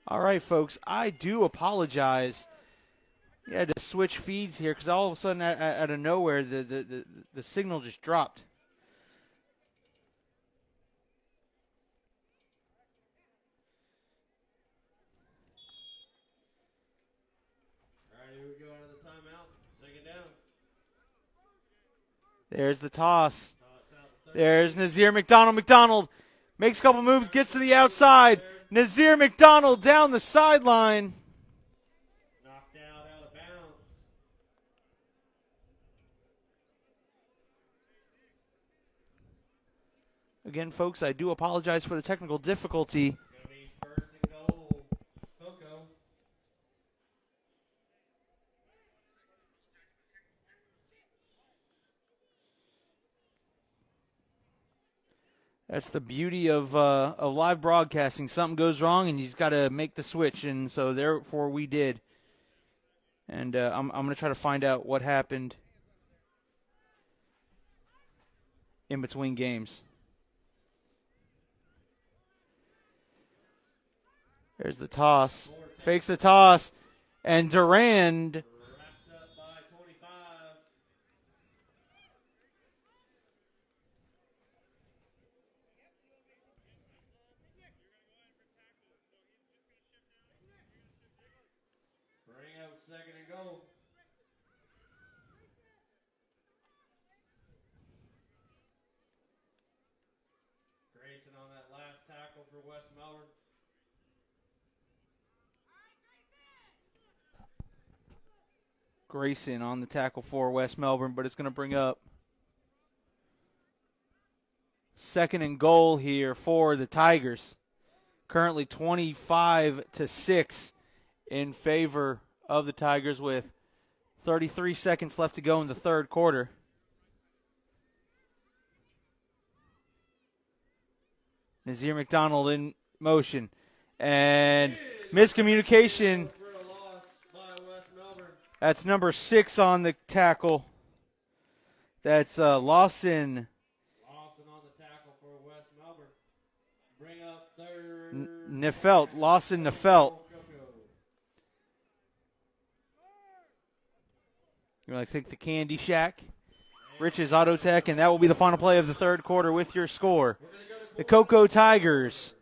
All right, folks, I do apologize. You had to switch feeds here because all of a sudden, out of nowhere, the signal just dropped. All right, here we go out of the timeout. Second down. There's the toss. Toss out There's Nazir McDonald. McDonald makes a couple moves, gets to the outside. Nazir McDonald down the sideline. knocked out of bounds. Again, folks, I do apologize for the technical difficulty. Gonna be first and goal. Coco. That's the beauty of live broadcasting. Something goes wrong, and you've got to make the switch, and so therefore we did. And I'm going to try to find out what happened in between games. There's the toss. Fakes the toss, and Durand. Wrapped up by 25. Bring up second and goal. Grayson on that last tackle for West Melbourne. Grayson on the tackle for West Melbourne, but it's going to bring up second and goal here for the Tigers. Currently 25-6 in favor of the Tigers with 33 seconds left to go in the third quarter. Nazir McDonald in motion. And miscommunication. That's number 6 on the tackle. That's Lawson. Lawson on the tackle for West Melbourne. Bring up third. Neufeld. Lawson Neufeld. You're going to take the Candy Shack. Rich's Auto Tech, and that will be the final play of the third quarter with your score. The Cocoa Tigers,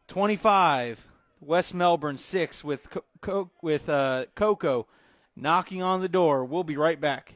25. West Melbourne, 6 with Cocoa knocking on the door. We'll be right back.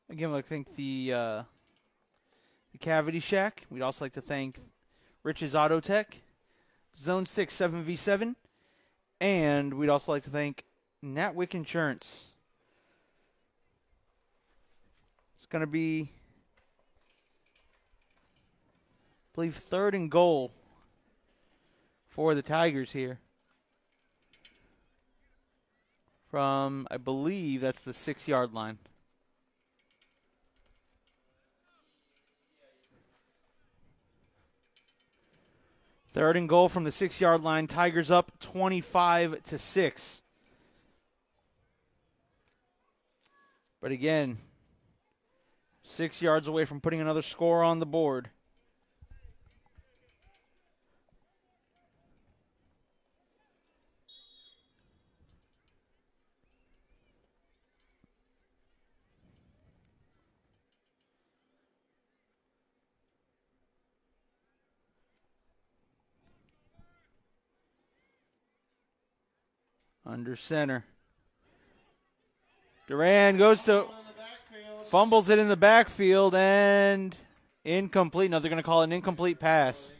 Again, I'd like to thank the Cavity Shack. We'd also like to thank Rich's Auto Tech, Zone 6 7v7, and we'd also like to thank Natwick Insurance. It's going to be, I believe, third and goal for the Tigers here. From, I believe, that's the 6-yard line. Third and goal from the 6-yard line. Tigers up 25-6. But again, 6 yards away from putting another score on the board. Under center. Duran goes to, fumbles it in the backfield, and incomplete. No, they're going to call it an incomplete pass.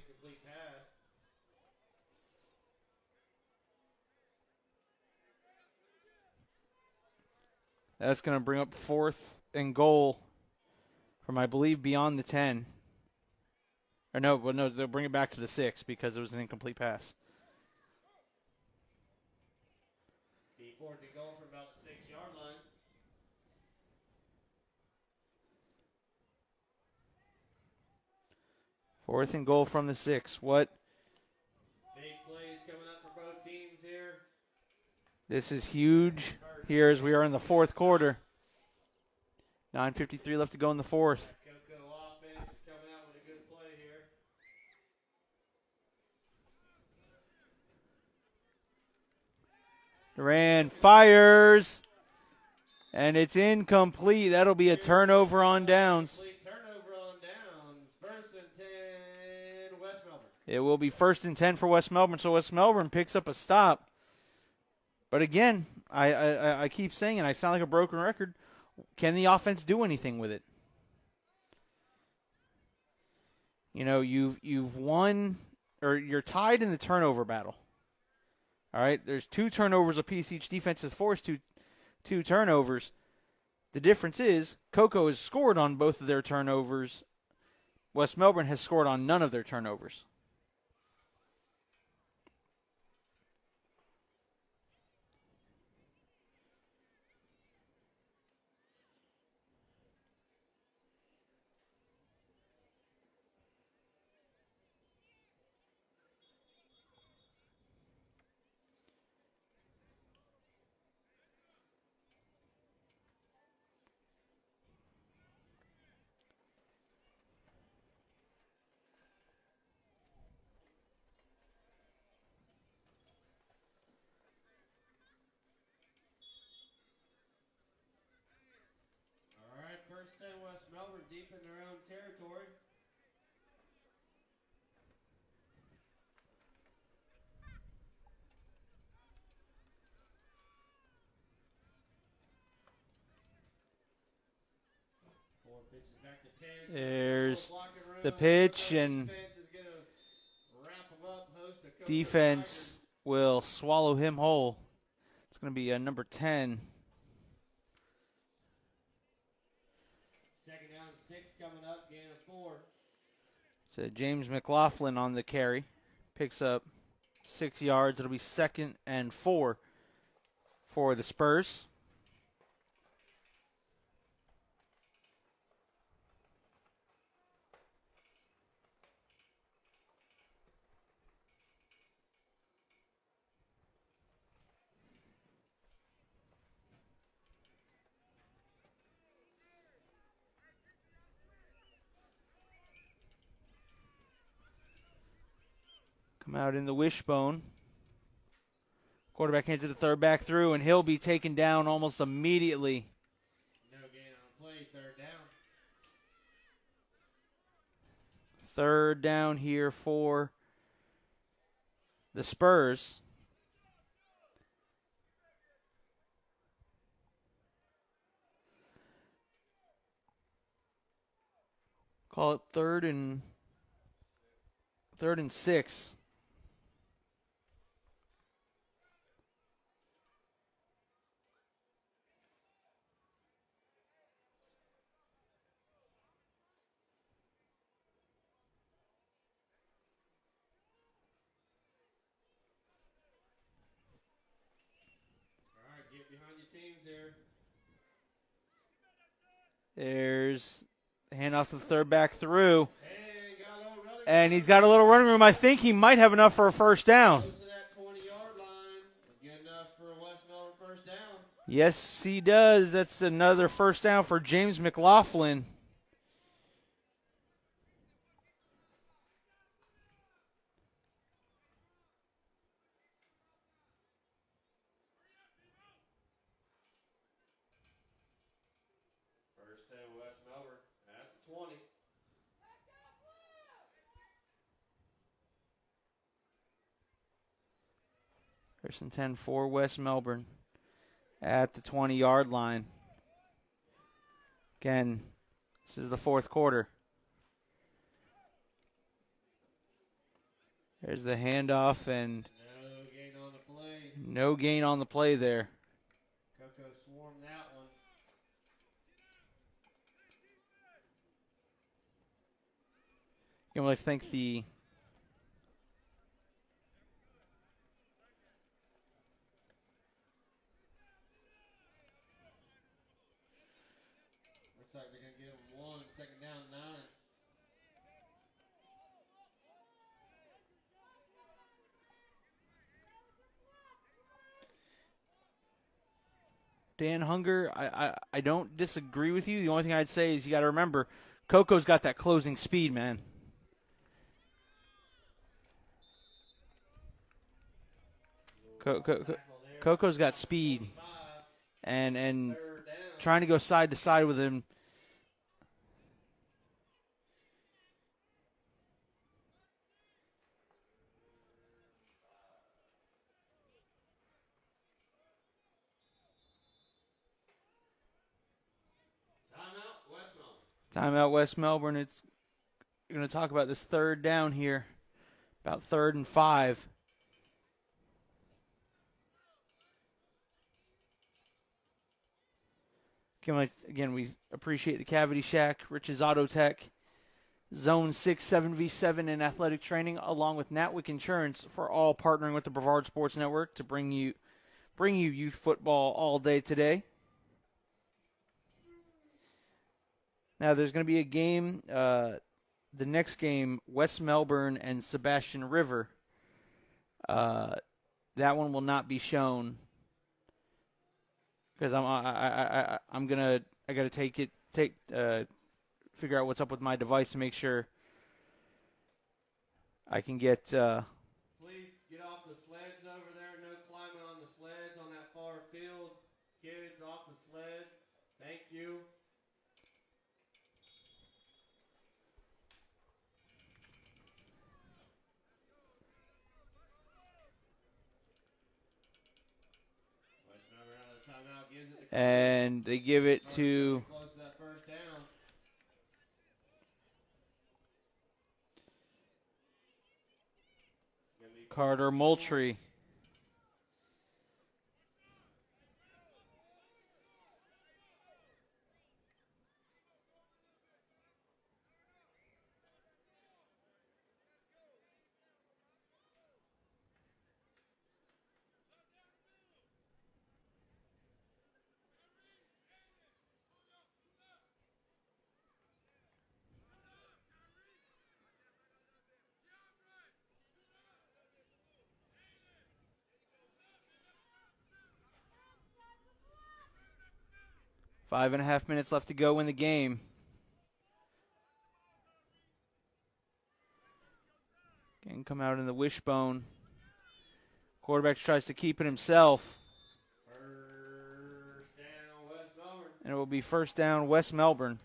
That's going to bring up 4th and goal from, I believe, beyond the 10. Or no, they'll bring it back to the 6 because it was an incomplete pass. The 4th and goal from about the 6-yard line. Fourth and goal from the 6. What? Big plays coming up for both teams here. This is huge here as we are in the 4th quarter. 9:53 left to go in the 4th. Coco offense coming out with a good play here. Duran fires, and it's incomplete. That'll be a turnover on downs. Turnover on downs. 1st and 10, West Melbourne. It will be 1st and 10 for West Melbourne, so West Melbourne picks up a stop. But again, I keep saying it, I sound like a broken record. Can the offense do anything with it? You know, you've won, or you're tied in the turnover battle. All right, there's 2 turnovers apiece. Each defense has forced two turnovers. The difference is Coco has scored on both of their turnovers. West Melbourne has scored on none of their turnovers. All right, 1st and 10, West Melbourne deep in their own territory. There's the pitch, and defense will swallow him whole. It's going to be number 10. 2nd down, 6 coming up, gain of 4. So James McLaughlin on the carry. Picks up 6 yards. It'll be 2nd and 4 for the Spurs. Come out in the wishbone. Quarterback hands it to third back through, and he'll be taken down almost immediately. No gain on play, 3rd down. 3rd down here for the Spurs. Call it 3rd and 6. All right, get behind your teams here. There's the handoff to the third back through. And he's got a little running room. I think he might have enough for a 1st down. Goes to that 20-yard line. Good enough for a West Melbourne 1st down. Yes, he does. That's another 1st down for James McLaughlin. West Melbourne at the 20. First and 10 for West Melbourne at the 20-yard line. Again, this is the fourth quarter. There's the handoff, and no gain on the play. No gain on the play there. Coco swarmed that one. You know, I think the Looks like they're going to give him one. Second down, 9. Dan Hunger, I don't disagree with you. The only thing I'd say is you got to remember, Coco's got that closing speed, man. Coco's got speed, and trying to go side to side with him. Timeout, West Melbourne. It's going to talk about this third down here, about 3rd and 5. Again, we appreciate the Cavity Shack, Rich's Auto Tech, Zone 6 7v7 and athletic training, along with Natwick Insurance, for all partnering with the Brevard Sports Network to bring you youth football all day today. Now, there's going to be a game, the next game, West Melbourne and Sebastian River. That one will not be shown because I got to figure out what's up with my device to make sure I can get. Please get off the sleds over there. No climbing on the sleds on that far field. Kids off the sleds. Thank you. And they give it to Carter Moultrie. Five and a half minutes left to go in the game. Again, come out in the wishbone. Quarterback tries to keep it himself. First down, West Melbourne. And it will be first down, West Melbourne.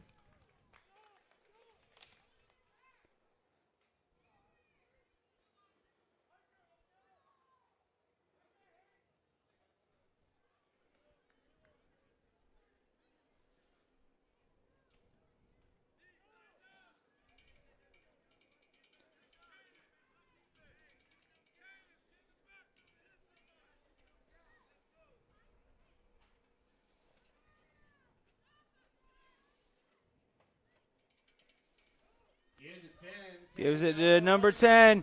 Gives it to number 10.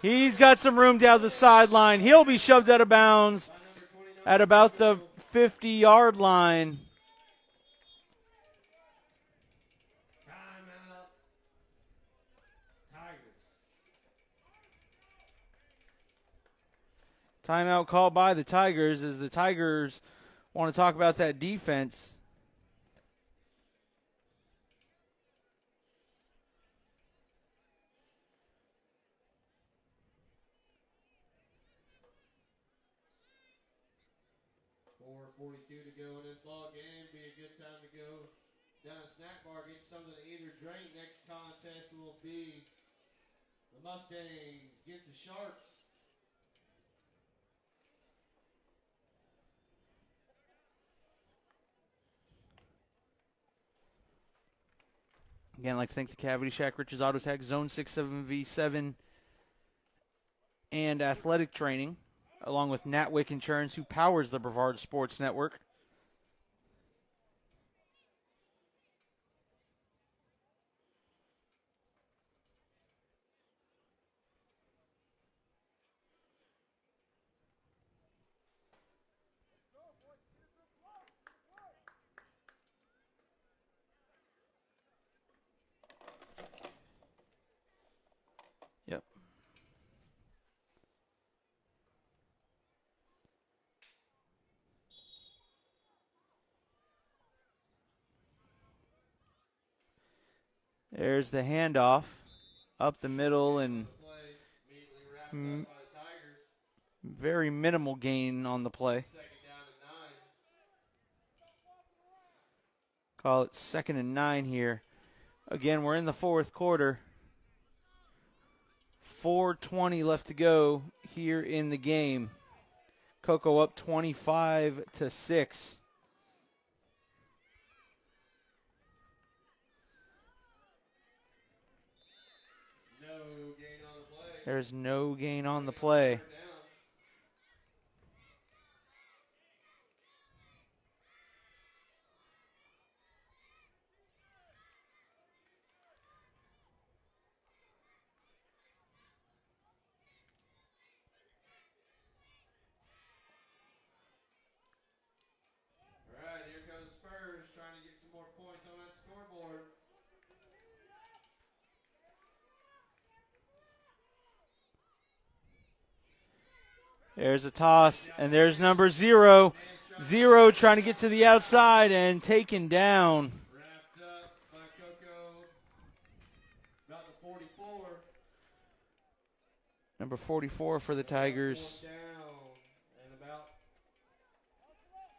He's got some room down the sideline. He'll be shoved out of bounds at about the 50-yard line. Timeout called by the Tigers as the Tigers want to talk about that defense. .42 to go in this ball game. Be a good time to go down a snack bar, get something to eat or drink. Next contest will be the Mustangs against the Sharks. Again, I'd like to thank the Cavity Shack, Rich's Auto Tech, Zone 67V7, and Athletic Training, along with Natwick Insurance, who powers the Brevard Sports Network. Yep. There's the handoff up the middle, and very minimal gain on the play. Call it 2nd and 9 here. Again, we're in the fourth quarter. 4:20 left to go here in the game. Cocoa up 25-6. There's no gain on the play. All right, here comes Spurs trying to get some more points on that scoreboard. There's a toss, and there's number 0. 0 trying to get to the outside and taken down. Wrapped up by Coco. About the 44. Number 44 for the Tigers. Down and about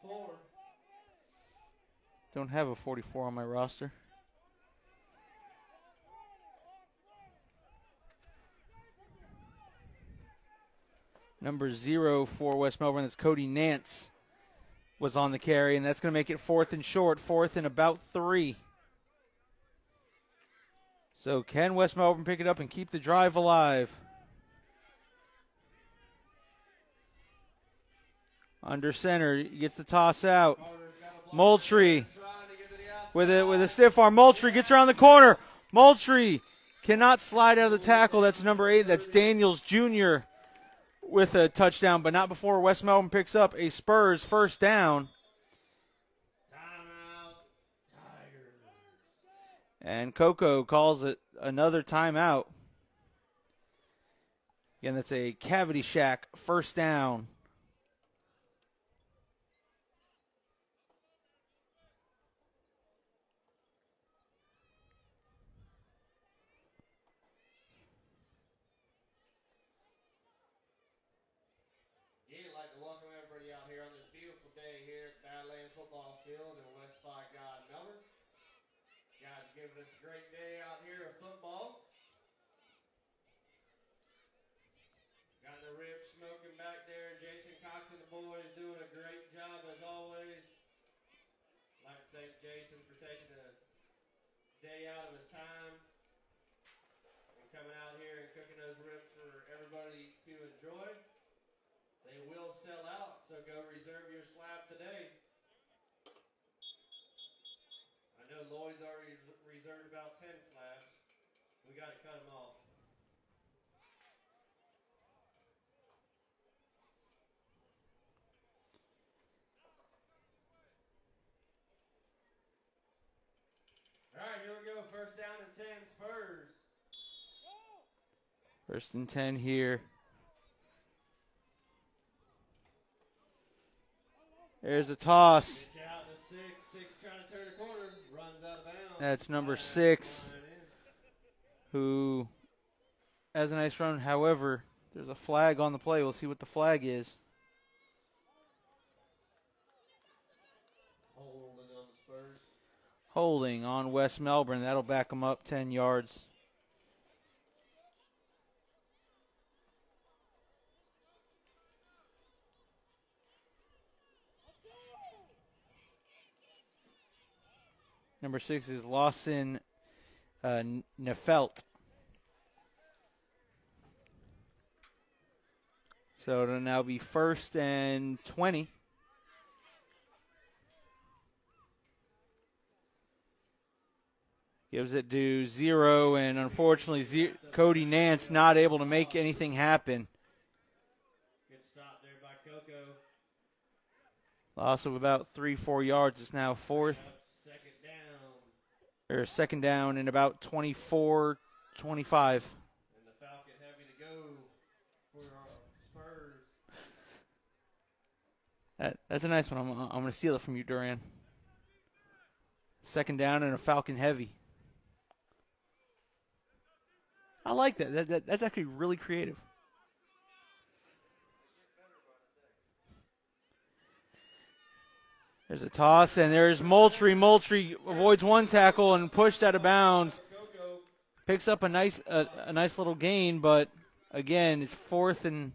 4. Don't have a 44 on my roster. Number 0 for West Melbourne, that's Cody Nance, was on the carry, and that's going to make it 4th and short, 4th and about 3. So can West Melbourne pick it up and keep the drive alive? Under center, he gets the toss out. Moultrie with a stiff arm. Moultrie gets around the corner. Moultrie cannot slide out of the tackle. That's number 8. That's Daniels Jr. with a touchdown, but not before West Melbourne picks up a Spurs first down. Timeout, Tigers. And Coco calls it another timeout. Again, that's a Cavity Shack first down. I'd like to welcome everybody out here on this beautiful day here at Badland Football Field in West by God, Melbourne. Guys giving us a great day out here of football. Got the ribs smoking back there. Jason Cox and the boys doing a great job as always. I'd like to thank Jason for taking a day out of his time and coming out here and cooking those ribs for everybody to enjoy. They will sell out, so go reserve your slab today. I know Lloyd's already reserved about 10 slabs. We got to cut them off. All right, here we go. First down and 10, Spurs. First and 10 here. There's a toss. Pitch out to 6. 6 trying to turn the corner. Runs out of bounds. That's number 6, who has a nice run. However, there's a flag on the play. We'll see what the flag is. Holding on the Spurs. Holding on West Melbourne. That'll back them up 10 yards. Number 6 is Lawson Nefelt. So it'll now be 1st and 20. Gives it to 0, and unfortunately, Cody Nance not able to make anything happen. Good stop there by Coco. Loss of about 3-4 yards. It's now 4th. Second down and about 24-25. And the Falcon heavy to go for Spurs. That's a nice one. I'm going to steal it from you, Duran. Second down and a Falcon heavy. I like that. That's actually really creative. There's a toss, and there's Moultrie. Moultrie avoids one tackle and pushed out of bounds. Picks up a nice little gain, but again, it's 2nd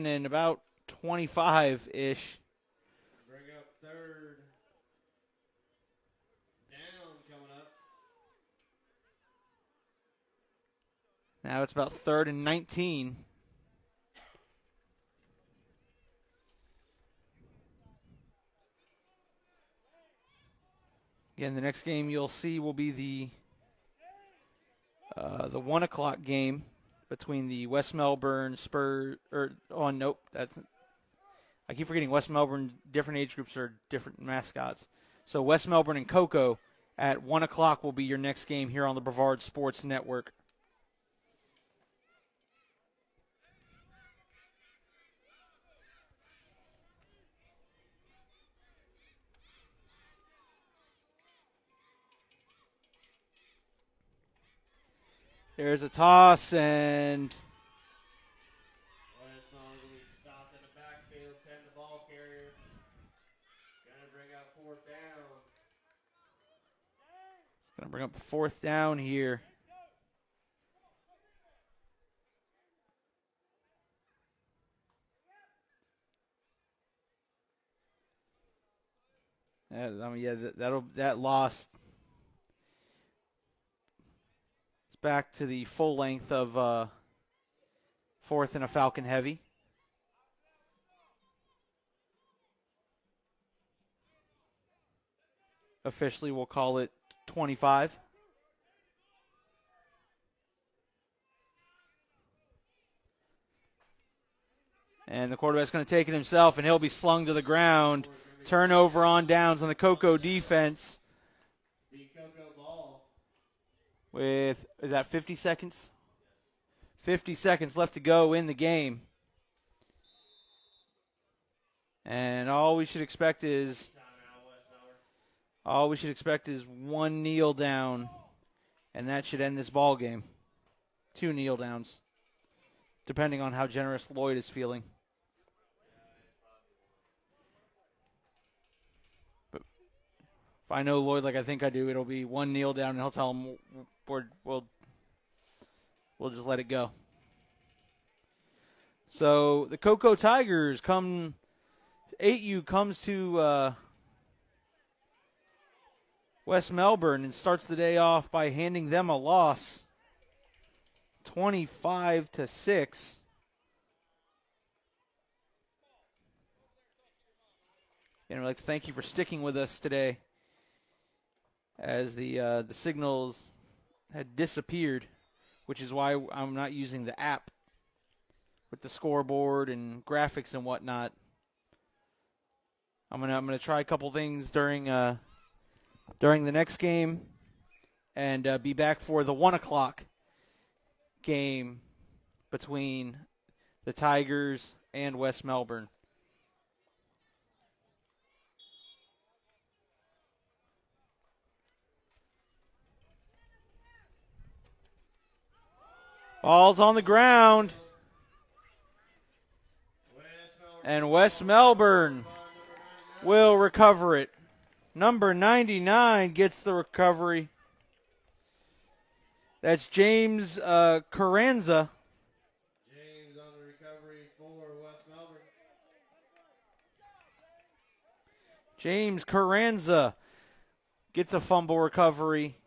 and about 25-ish. Bring up 3rd down coming up. Now it's about 3rd and 19. Again, the next game you'll see will be the 1 o'clock game between the West Melbourne Spurs. I keep forgetting West Melbourne. Different age groups are different mascots. So West Melbourne and Coco at 1 o'clock will be your next game here on the Brevard Sports Network. There's a toss, and Stopped in the backfield, 10 the ball carrier. Gonna bring up 4th down. it's going to bring up 4th down here. That lost. It's back to the full length of 4th and a Falcon heavy. Officially, we'll call it 25. And the quarterback's going to take it himself, and he'll be slung to the ground. Turnover on downs on the Coco defense. With, is that 50 seconds? 50 seconds left to go in the game. And all we should expect is one kneel down, and that should end this ball game. 2 kneel downs, depending on how generous Lloyd is feeling. But if I know Lloyd like I think I do, it'll be 1 kneel down, and he'll tell him we'll just let it go. So the Coco Tigers 8U comes to West Melbourne and starts the day off by handing them a loss, 25-6. And I'd like to thank you for sticking with us today, as the signals had disappeared, which is why I'm not using the app with the scoreboard and graphics and whatnot. I'm gonna try a couple things during the next game, and be back for the 1 o'clock game between the Tigers and West Melbourne. Ball's on the ground. And West Melbourne will recover it. Number 99 gets the recovery. That's James Carranza. James on the recovery for West Melbourne. James Carranza gets a fumble recovery.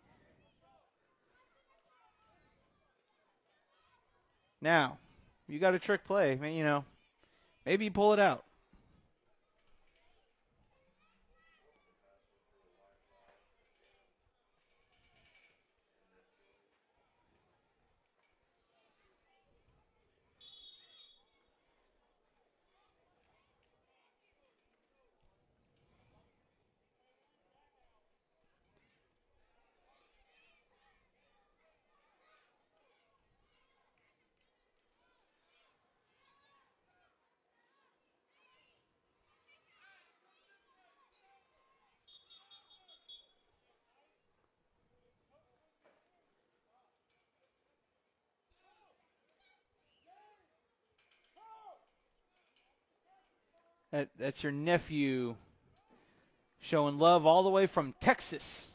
Now, you got a trick play. Maybe you pull it out. That's your nephew showing love all the way from Texas.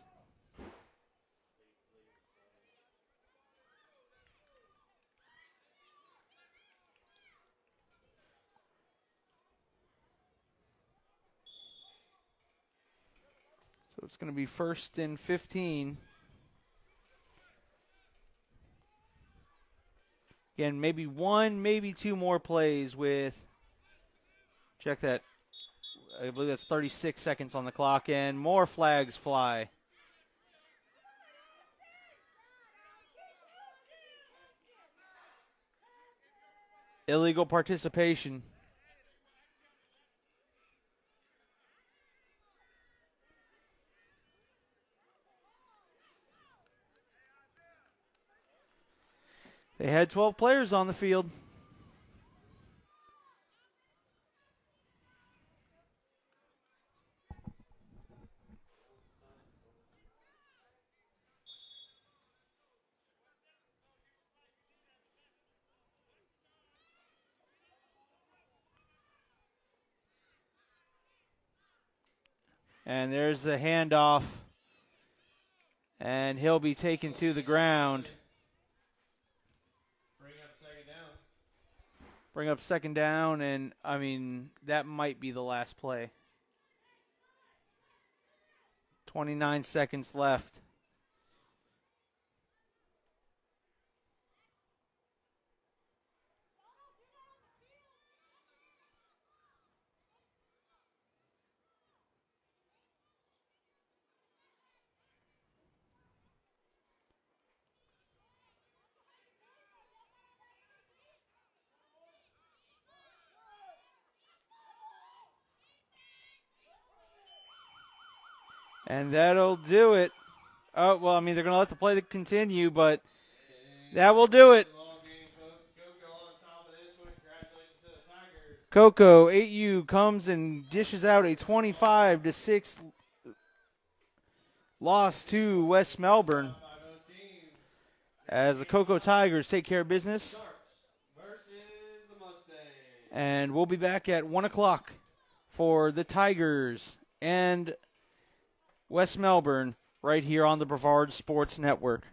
So it's going to be 1st and 15. Again, maybe one, maybe two more plays with, check that, I believe that's 36 seconds on the clock, and more flags fly. Illegal participation. They had 12 players on the field. And there's the handoff. And he'll be taken to the ground. Bring up second down, and, that might be the last play. 29 seconds left. And that'll do it. Oh, well, they're going to let the play continue, but that will do it. Coco, 8U comes and dishes out a 25-6 loss to West Melbourne as the Coco Tigers take care of business. And we'll be back at 1 o'clock for the Tigers and West Melbourne right here on the Brevard Sports Network.